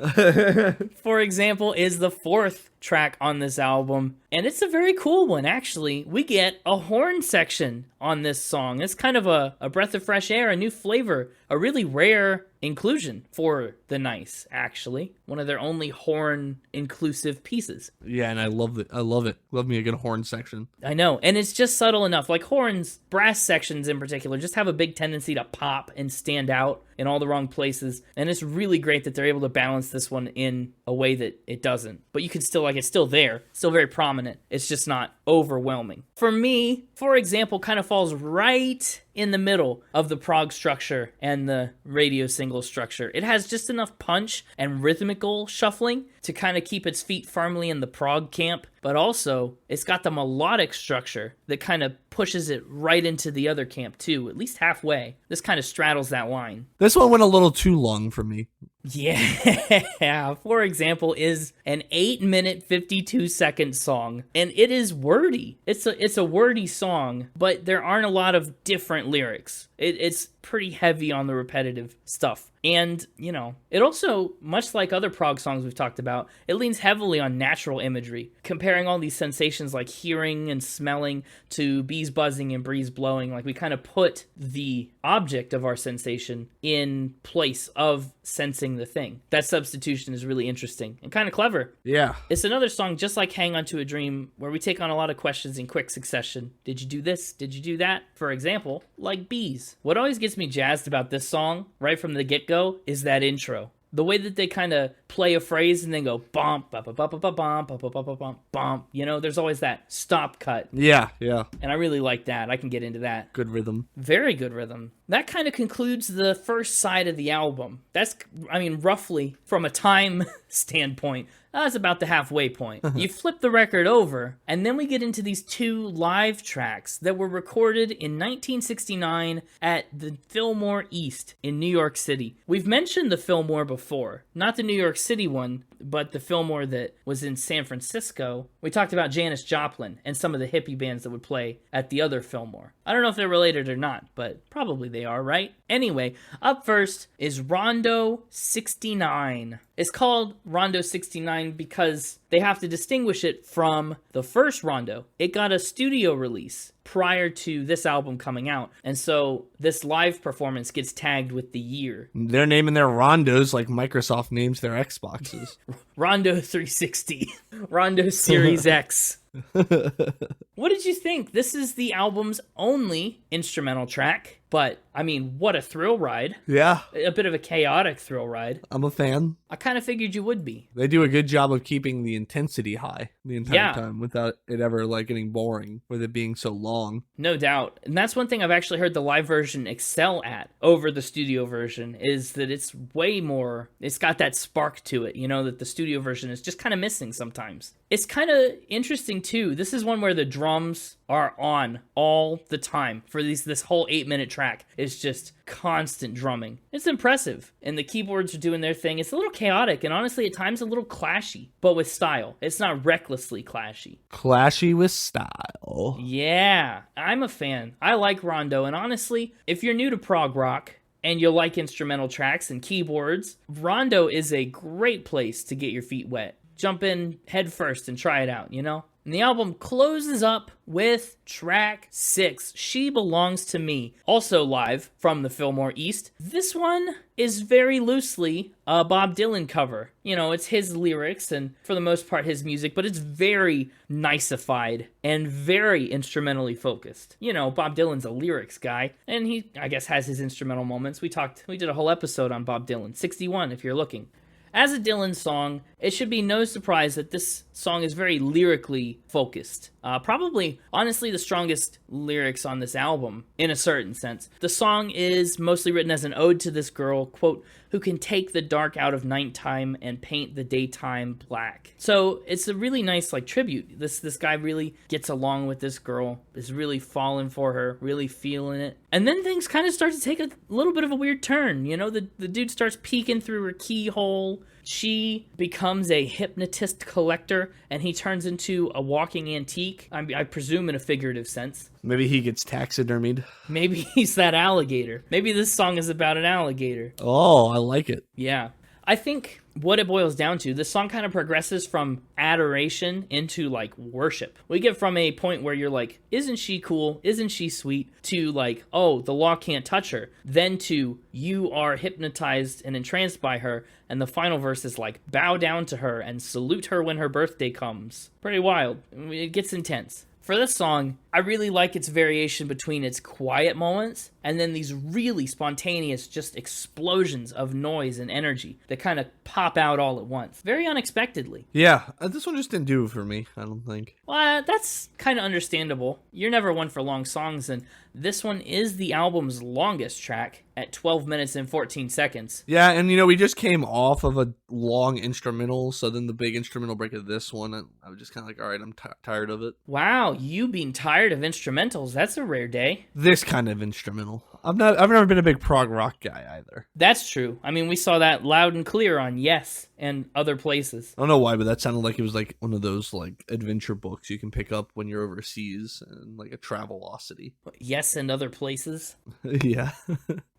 Speaker 1: For example, is the fourth track on this album, and it's a very cool one, actually. We get a horn section on this song. It's kind of a breath of fresh air, a new flavor, a really rare inclusion for the Nice, actually. One of their only horn-inclusive pieces.
Speaker 3: Yeah, and I love it. I love it. Love me a good horn section.
Speaker 1: I know, and it's just subtle enough. Like horns, brass sections in particular, just have a big tendency to pop and stand out in all the wrong places, and it's really great that they're able to balance this one in a way that it doesn't. But you can still, like, it's still there, still very prominent. It's just not overwhelming. For me, for example, kind of falls right in the middle of the prog structure and the radio single structure. It has just enough punch and rhythmical shuffling to kind of keep its feet firmly in the prog camp, but also it's got the melodic structure that kind of pushes it right into the other camp too, at least halfway. This kind of straddles that line.
Speaker 3: This one went a little too long for me.
Speaker 1: Yeah, for example, is an 8-minute, 52-second song, and it is wordy. It's a wordy song, but there aren't a lot of different lyrics. It's pretty heavy on the repetitive stuff. And, you know, it also, much like other prog songs we've talked about, it leans heavily on natural imagery, comparing all these sensations like hearing and smelling to bees buzzing and breeze blowing. Like, we kind of put the object of our sensation in place of sensing the thing. That substitution is really interesting and kind of clever.
Speaker 3: Yeah.
Speaker 1: It's another song just like Hang On to a Dream, where we take on a lot of questions in quick succession. Did you do this? Did you do that? For example, like bees. What always gets me jazzed about this song, right from the get-go, is that intro. The way that they kind of play a phrase and then go bump, bump, bump, bump, bump, bump, bump, bump, bump, bump. You know, there's always that stop cut.
Speaker 3: Yeah.
Speaker 1: And I really like that. I can get into that.
Speaker 3: Good rhythm.
Speaker 1: Very good rhythm. That kind of concludes the first side of the album. That's, I mean, roughly, from a time standpoint, that's about the halfway point. You flip the record over, and then we get into these two live tracks that were recorded in 1969 at the Fillmore East in New York City. We've mentioned the Fillmore before, not the New York City one, but the Fillmore that was in San Francisco. We talked about Janis Joplin and some of the hippie bands that would play at the other Fillmore. I don't know if they're related or not, but probably they are, right? Anyway, up first is Rondo 69. It's called Rondo 69 because they have to distinguish it from the first Rondo. It got a studio release prior to this album coming out, and so this live performance gets tagged with the year.
Speaker 3: They're naming their Rondos like Microsoft names their Xboxes.
Speaker 1: Rondo 360. Rondo Series X. What did you think? This is the album's only instrumental track, but, I mean, what a thrill ride.
Speaker 3: Yeah.
Speaker 1: A bit of a chaotic thrill ride.
Speaker 3: I'm a fan.
Speaker 1: I kind of figured you would be.
Speaker 3: They do a good job of keeping the intensity high the entire time without it ever, like, getting boring with it being so long.
Speaker 1: No doubt. And that's one thing I've actually heard the live version excel at over the studio version, is that it's way more, it's got that spark to it, you know, that the studio version is just kind of missing sometimes. It's kind of interesting, too. This is one where the drums are on all the time for this whole 8-minute track. It's just constant drumming. It's impressive. And the keyboards are doing their thing. It's a little chaotic and honestly at times a little clashy, but with style. It's not recklessly clashy.
Speaker 3: Clashy with style.
Speaker 1: Yeah, I'm a fan. I like Rondo, and honestly, if you're new to prog rock and you like instrumental tracks and keyboards, Rondo is a great place to get your feet wet. Jump in head first and try it out, you know? And the album closes up with track 6, She Belongs to Me, also live from the Fillmore East. This one is very loosely a Bob Dylan cover. You know, it's his lyrics and for the most part his music, but it's very niceified and very instrumentally focused. You know, Bob Dylan's a lyrics guy, and he, I guess, has his instrumental moments. We did a whole episode on Bob Dylan, 61 if you're looking. As a Dylan song, it should be no surprise that this song is very lyrically focused. Probably, honestly, the strongest lyrics on this album, in a certain sense. The song is mostly written as an ode to this girl, quote, who can take the dark out of nighttime and paint the daytime black. So it's a really nice, like, tribute. This guy really gets along with this girl, is really falling for her, really feeling it. And then things kind of start to take a little bit of a weird turn. You know, the dude starts peeking through her keyhole. She becomes a hypnotist collector, and he turns into a walking antique, I presume in a figurative sense.
Speaker 3: Maybe he gets taxidermied.
Speaker 1: Maybe he's that alligator. Maybe this song is about an alligator.
Speaker 3: Oh, I like it.
Speaker 1: Yeah. I think what it boils down to, this song kind of progresses from adoration into, like, worship. We get from a point where you're like, isn't she cool? Isn't she sweet? To, like, oh, the law can't touch her. Then to, you are hypnotized and entranced by her. And the final verse is like, bow down to her and salute her when her birthday comes. Pretty wild. It gets intense. For this song, I really like its variation between its quiet moments and then these really spontaneous just explosions of noise and energy that kind of pop out all at once, very unexpectedly.
Speaker 3: Yeah, this one just didn't do it for me, I don't think.
Speaker 1: Well, that's kind of understandable. You're never one for long songs, and this one is the album's longest track at 12 minutes and 14 seconds.
Speaker 3: Yeah, and we just came off of a long instrumental, so then the big instrumental break of this one, and I was just kind of like, all right, I'm tired of it.
Speaker 1: Wow, you being tired of instrumentals, that's a rare day.
Speaker 3: This kind of instrumental. I've never been a big prog rock guy either.
Speaker 1: That's true. I mean, we saw that loud and clear on Yes and other places.
Speaker 3: I don't know why, but that sounded like it was like one of those like adventure books you can pick up when you're overseas and like a Travelocity.
Speaker 1: Yes and other places?
Speaker 3: Yeah.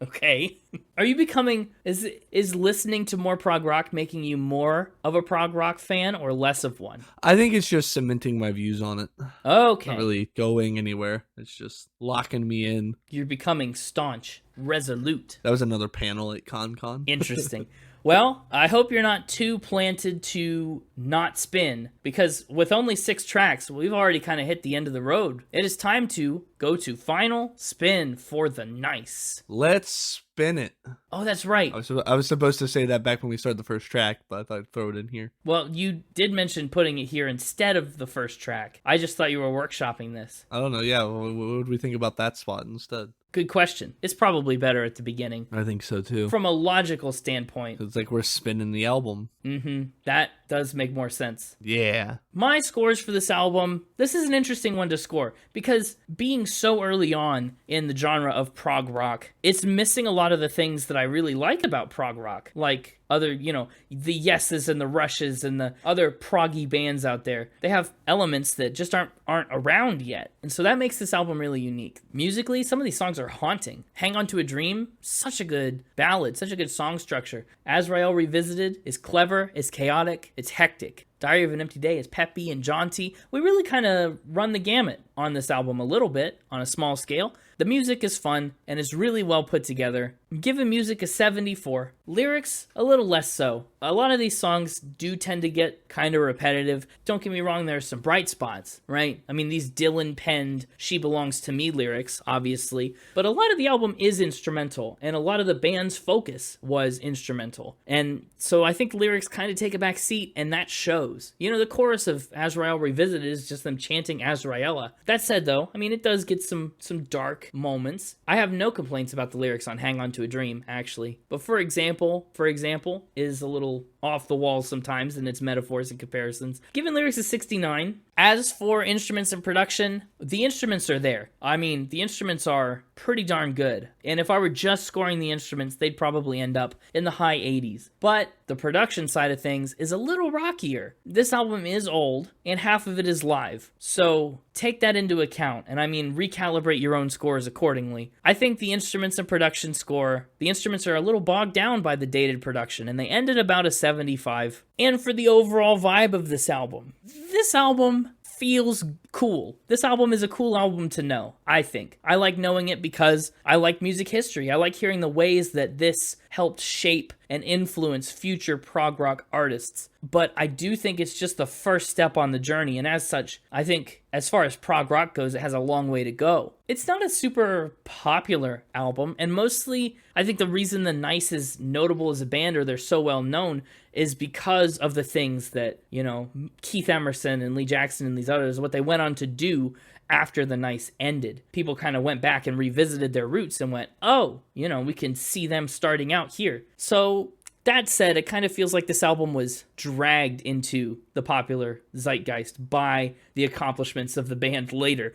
Speaker 1: Okay. Are you becoming, is listening to more prog rock making you more of a prog rock fan or less of one?
Speaker 3: I think it's just cementing my views on it.
Speaker 1: Okay.
Speaker 3: Not really going anywhere. It's just locking me in.
Speaker 1: You're becoming staunch, resolute.
Speaker 3: That was another panel at ConCon.
Speaker 1: Interesting. Well, I hope you're not too planted to not spin, because with only 6 tracks, we've already kind of hit the end of the road. It is time to go to final spin for the nice.
Speaker 3: Let's spin it.
Speaker 1: Oh, that's right.
Speaker 3: I was supposed to say that back when we started the first track, but I thought I'd throw it in here.
Speaker 1: Well, you did mention putting it here instead of the first track. I just thought you were workshopping this.
Speaker 3: I don't know. Yeah, what would we think about that spot instead?
Speaker 1: Good question. It's probably better at the beginning.
Speaker 3: I think so too.
Speaker 1: From a logical standpoint.
Speaker 3: It's like we're spinning the album.
Speaker 1: Mm-hmm. That does make more sense.
Speaker 3: Yeah.
Speaker 1: My scores for this album, this is an interesting one to score, because being so early on in the genre of prog rock, it's missing a lot of the things that I really like about prog rock. Like other, the Yeses and the Rushes and the other proggy bands out there. They have elements that just aren't around yet. And so that makes this album really unique. Musically, some of these songs are haunting. Hang On to a Dream, such a good ballad, such a good song structure. Azrael Revisited is clever, it's chaotic, it's hectic. Diary of an Empty Day is peppy and jaunty. We really kind of run the gamut on this album a little bit on a small scale. The music is fun and is really well put together. I'm giving music a 74. Lyrics, a little less so. A lot of these songs do tend to get kind of repetitive. Don't get me wrong, there are some bright spots, right? I mean, these Dylan penned She Belongs to Me lyrics, obviously. But a lot of the album is instrumental, and a lot of the band's focus was instrumental. And so I think lyrics kind of take a back seat, and that shows. The chorus of Azrael Revisited is just them chanting Azraella. That said, though, I mean, it does get some dark moments. I have no complaints about the lyrics on Hang On to a Dream, actually. But for example, is a little off the wall sometimes in its metaphors and comparisons. Given lyrics is 69. As for instruments and production, the instruments are there. I mean, the instruments are pretty darn good. And if I were just scoring the instruments, they'd probably end up in the high 80s. But the production side of things is a little rockier. This album is old, and half of it is live. So take that into account, and I mean recalibrate your own scores accordingly. I think the instruments and production score, the instruments are a little bogged down by the dated production, and they ended about a 75. And for the overall vibe of this album feels cool. This album is a cool album to know, I think. I like knowing it because I like music history. I like hearing the ways that this helped shape and influence future prog rock artists. But I do think it's just the first step on the journey, and as such, I think as far as prog rock goes, it has a long way to go. It's not a super popular album, and mostly I think the reason the Nice is notable as a band, or they're so well known, is because of the things that, you know, Keith Emerson and Lee Jackson and these others, what they went on to do after the Nice ended. People kind of went back and revisited their roots and went, oh, you know, we can see them starting out here. So that said, it kind of feels like this album was dragged into the popular zeitgeist by the accomplishments of the band later.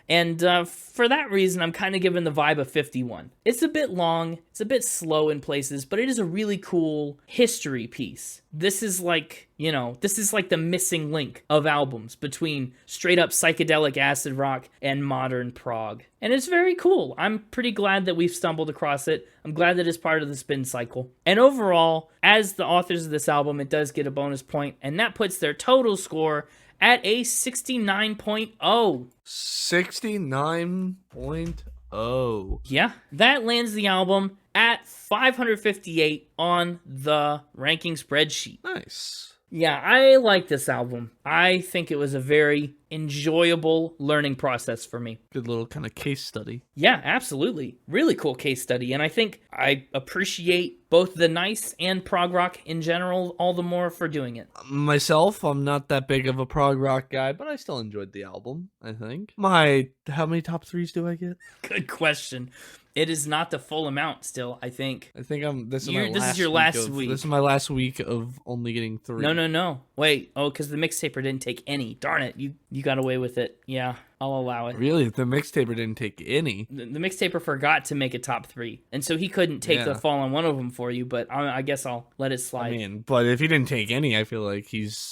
Speaker 1: And for that reason, I'm kind of giving the vibe of 51. It's a bit long, it's a bit slow in places, but it is a really cool history piece. This is like, you know, this is like the missing link of albums between straight up psychedelic acid rock and modern prog. And it's very cool. I'm pretty glad that we've stumbled across it. I'm glad that it's part of the spin cycle. And overall, as the authors of this album, it does get a bonus point, and that puts their total score at a 69.0.
Speaker 3: 69.0.
Speaker 1: Yeah, that lands the album at 558 on the ranking spreadsheet.
Speaker 3: Nice.
Speaker 1: Yeah, I like this album. I think it was a very enjoyable learning process for me.
Speaker 3: Good little kind of case study.
Speaker 1: Yeah, absolutely. Really cool case study. And I think I appreciate both the Nice and prog rock in general all the more for doing it.
Speaker 3: Myself, I'm not that big of a prog rock guy, but I still enjoyed the album, I think. How many top threes do I get?
Speaker 1: Good question. It is not the full amount still, I think.
Speaker 3: I think this is
Speaker 1: your last week.
Speaker 3: This is my last week of only getting 3.
Speaker 1: No. Wait. Oh, because the Mixtaper didn't take any. Darn it. You got away with it. Yeah, I'll allow it.
Speaker 3: Really? The Mixtaper didn't take any?
Speaker 1: The Mixtaper forgot to make a top 3. And so he couldn't take the fall on one of them for you, but I guess I'll let it slide.
Speaker 3: I mean, but if he didn't take any, I feel like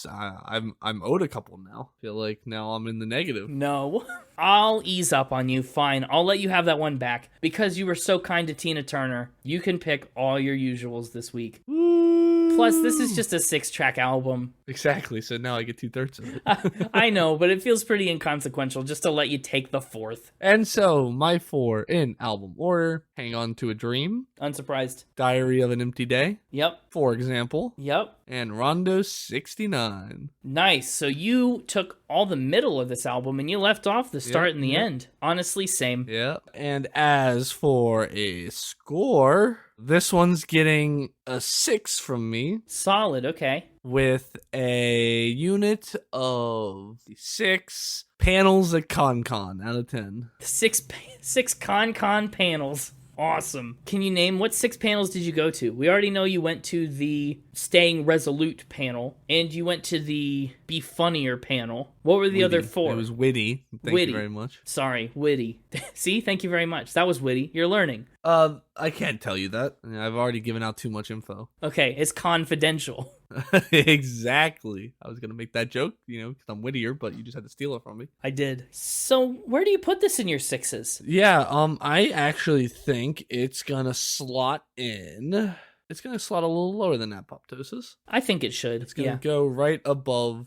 Speaker 3: I'm owed a couple now. I feel like now I'm in the negative.
Speaker 1: No. I'll ease up on you. Fine. I'll let you have that one back. Because you were so kind to Tina Turner, you can pick all your usuals this week. Plus, this is just a 6-track album.
Speaker 3: Exactly, so now I get 2/3 of it.
Speaker 1: I know, but it feels pretty inconsequential just to let you take the 4th.
Speaker 3: And so, my 4 in album order: Hang On to a Dream,
Speaker 1: Unsurprised.
Speaker 3: Diary of an Empty Day,
Speaker 1: Yep.
Speaker 3: for example,
Speaker 1: Yep.
Speaker 3: and Rondo 69.
Speaker 1: Nice. So you took all the middle of this album and you left off the start and the end. Honestly, same.
Speaker 3: Yeah. And as for a score, this one's getting a 6 from me,
Speaker 1: Solid, okay.
Speaker 3: with a unit of 6 panels at Con out of 10.
Speaker 1: Six Con panels. Awesome. Can you name what 6 panels did you go to? We already know you went to the Staying Resolute panel, and you went to the Be Funnier panel. What were the other 4?
Speaker 3: It was Witty. Thank you very much.
Speaker 1: Sorry, Witty. See, thank you very much. That was witty. You're learning.
Speaker 3: I can't tell you that. I've already given out too much info.
Speaker 1: Okay, it's confidential.
Speaker 3: Exactly. I was gonna make that joke, because I'm wittier, but you just had to steal it from me.
Speaker 1: I did. So, where do you put this in your 6s?
Speaker 3: Yeah, I actually think it's gonna slot in. It's gonna slot a little lower than Apoptosis.
Speaker 1: I think it should.
Speaker 3: It's gonna go right above.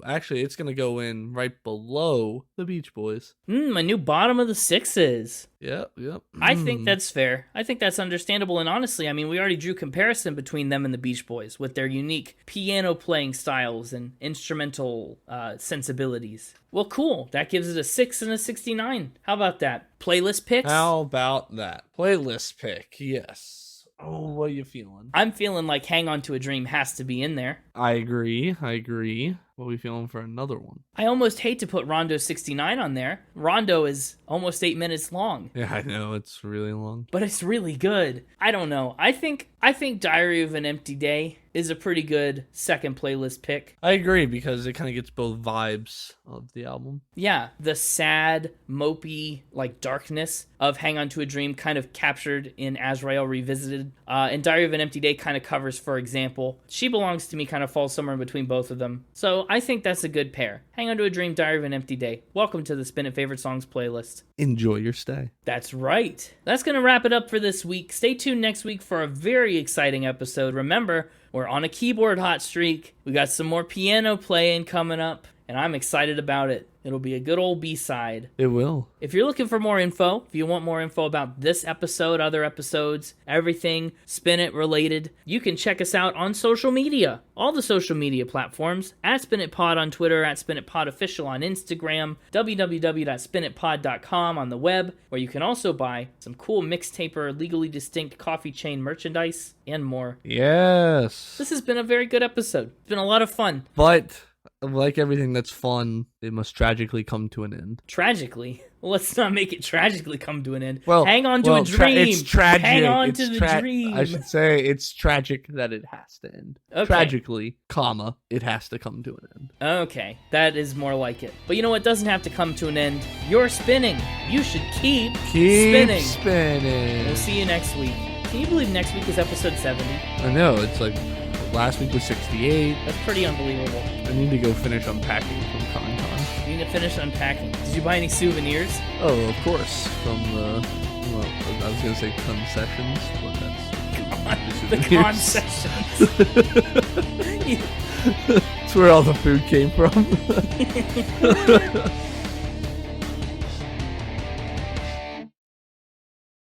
Speaker 3: Actually, it's gonna go in right below the Beach Boys.
Speaker 1: My new bottom of the 6s.
Speaker 3: Yep.
Speaker 1: I think that's fair. I think that's understandable. And honestly, I mean, we already drew comparison between them and the Beach Boys with their unique piano playing styles and instrumental sensibilities. Well, cool. That gives it a 6 and a 69. How about that? Playlist picks?
Speaker 3: How about that? Playlist pick, yes. Oh, what are you feeling?
Speaker 1: I'm feeling like Hang On to a Dream has to be in there.
Speaker 3: I agree. What are we feeling for another one?
Speaker 1: I almost hate to put Rondo 69 on there. Rondo is almost 8 minutes long.
Speaker 3: Yeah, I know, it's really long.
Speaker 1: But it's really good. I don't know. I think Diary of an Empty Day is a pretty good second playlist pick.
Speaker 3: I agree, because it kind of gets both vibes of the album.
Speaker 1: Yeah, the sad, mopey, darkness of Hang On to a Dream kind of captured in Azrael Revisited. And Diary of an Empty Day kind of covers, for example, She Belongs to Me kind of falls somewhere in between both of them. So I think that's a good pair. Hang On to a Dream, Diary of an Empty Day. Welcome to the Spin It Favorite Songs playlist.
Speaker 3: Enjoy your stay.
Speaker 1: That's right. That's going to wrap it up for this week. Stay tuned next week for a very exciting episode. Remember, we're on a keyboard hot streak. We got some more piano playing coming up. and I'm excited about it. It'll be a good old B-side.
Speaker 3: It will.
Speaker 1: If you're looking for more info, if you want more info about this episode, other episodes, everything Spin It related, you can check us out on social media. All the social media platforms, at Spin It Pod on Twitter, at Spin It Pod Official on Instagram, www.spinitpod.com on the web, where you can also buy some cool Mixtaper, legally distinct coffee chain merchandise, and more.
Speaker 3: Yes.
Speaker 1: This has been a very good episode. It's been a lot of fun.
Speaker 3: But, like everything that's fun, it must tragically come to an end.
Speaker 1: Tragically? Well, let's not make it tragically come to an end.
Speaker 3: Well,
Speaker 1: hang on to a dream.
Speaker 3: It's tragic.
Speaker 1: Hang on to the dream.
Speaker 3: I should say it's tragic that it has to end.
Speaker 1: Okay.
Speaker 3: Tragically, comma, it has to come to an end.
Speaker 1: Okay, that is more like it. But you know what doesn't have to come to an end? You're spinning. You should keep spinning. We'll see you next week. Can you believe next week is episode 70?
Speaker 3: I know, it's like last week was 68.
Speaker 1: That's pretty unbelievable.
Speaker 3: I need to go finish unpacking from Con.
Speaker 1: You need to finish unpacking. Did you buy any souvenirs?
Speaker 3: Oh, of course. From the, well, I was going to say concessions, but that's
Speaker 1: The concessions.
Speaker 3: That's where all the food came from.